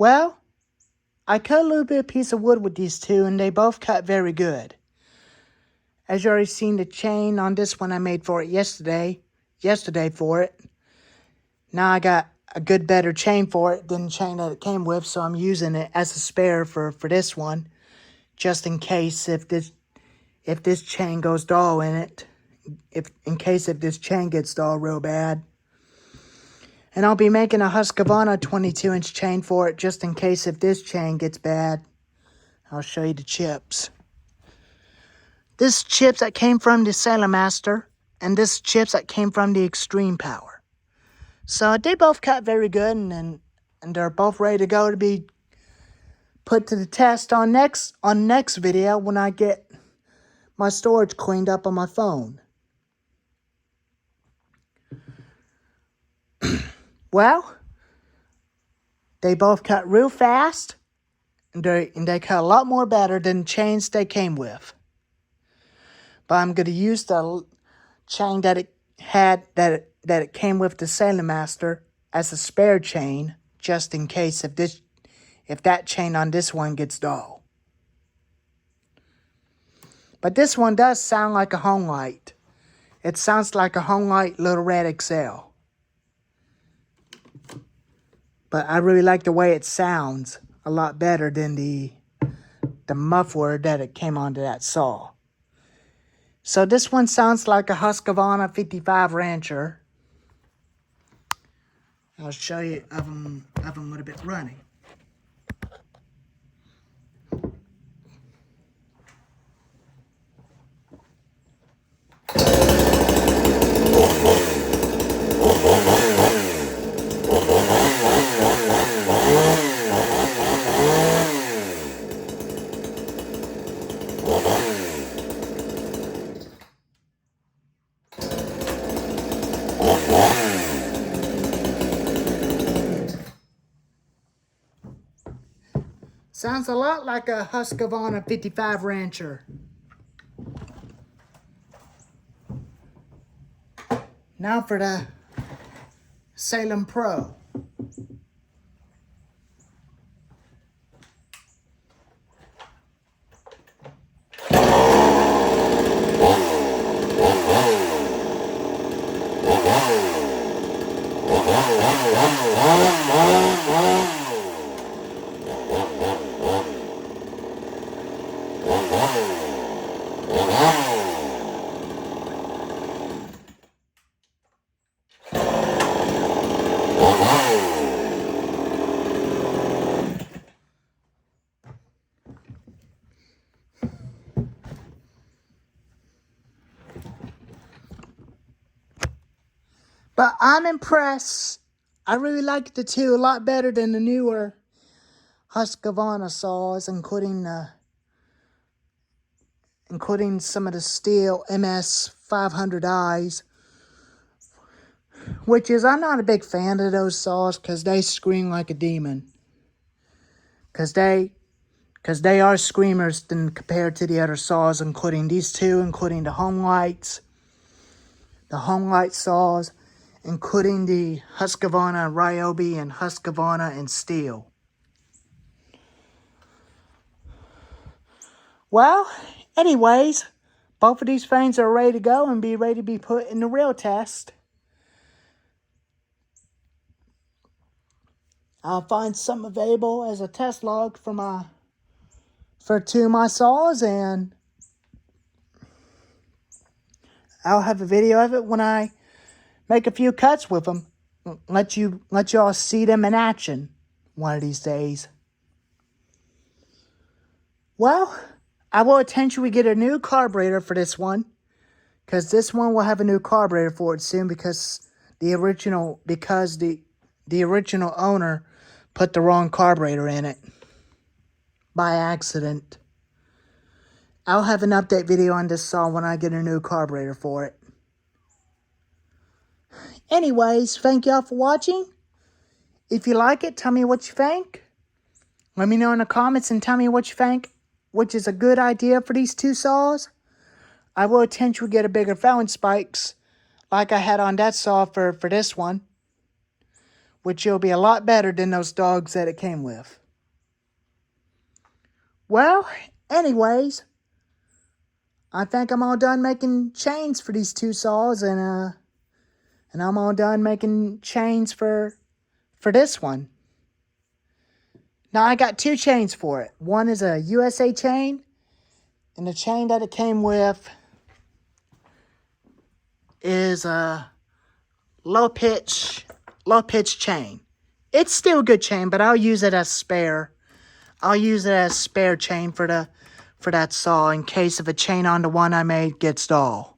Well, I cut a little bit of piece of wood with these two, and they both cut very good. As you already seen the chain on this one I made for it yesterday for it. Now I got a good better chain for it than the chain that it came with, so I'm using it as a spare for this one, just in case if this chain goes dull in it, if this chain gets dull real bad. And I'll be making a Husqvarna 22-inch chain for it, just in case if this chain gets bad. I'll show you the chips. This chips that came from the Sailor Master, and this chips that came from the Extreme Power. So they both cut very good, and they're both ready to go to be put to the test on next video when I get my storage cleaned up on my phone. Well, they both cut real fast, and they cut a lot more better than the chains they came with. But I'm going to use the chain that it had, that it came with the Sailor Master as a spare chain, just in case if that chain on this one gets dull. But this one does sound like a Homelite. It sounds like a Homelite Little Red XL. But I really like the way it sounds a lot better than the muffler that it came onto that saw. So this one sounds like a Husqvarna 55 Rancher. I'll show you of them with a bit running. Sounds a lot like a Husqvarna 55 Rancher. Now for the Salem Pro. But I'm impressed. I really like the two a lot better than the newer Husqvarna saws, including some of the Stihl MS 500Is, which is, I'm not a big fan of those saws because they scream like a demon. Because they are screamers than compared to the other saws, including these two, including the Homelite saws, including the Husqvarna Ryobi and Husqvarna and Stihl. Well, anyways, both of these things are ready to go and be ready to be put in the real test. I'll find something available as a test log for two of my saws, and I'll have a video of it when I make a few cuts with them. Let y'all see them in action one of these days. Well, I will eventually get a new carburetor for this one, because this one will have a new carburetor for it soon, because the original owner put the wrong carburetor in it by accident. I'll have an update video on this saw when I get a new carburetor for it. Anyways, thank y'all for watching. If you like it, tell me what you think. Let me know in the comments and tell me what you think, which is a good idea for these two saws. I will eventually get a bigger Fallon spikes like I had on that saw for this one, which will be a lot better than those dogs that it came with. Well, anyways, I think I'm all done making chains for these two saws, and I'm all done making chains for this one. Now I got two chains for it. One is a USA chain, and the chain that it came with is a low pitch chain. It's still a good chain, but I'll use it as spare. I'll use it as spare chain for that saw in case if a chain on the one I made gets dull.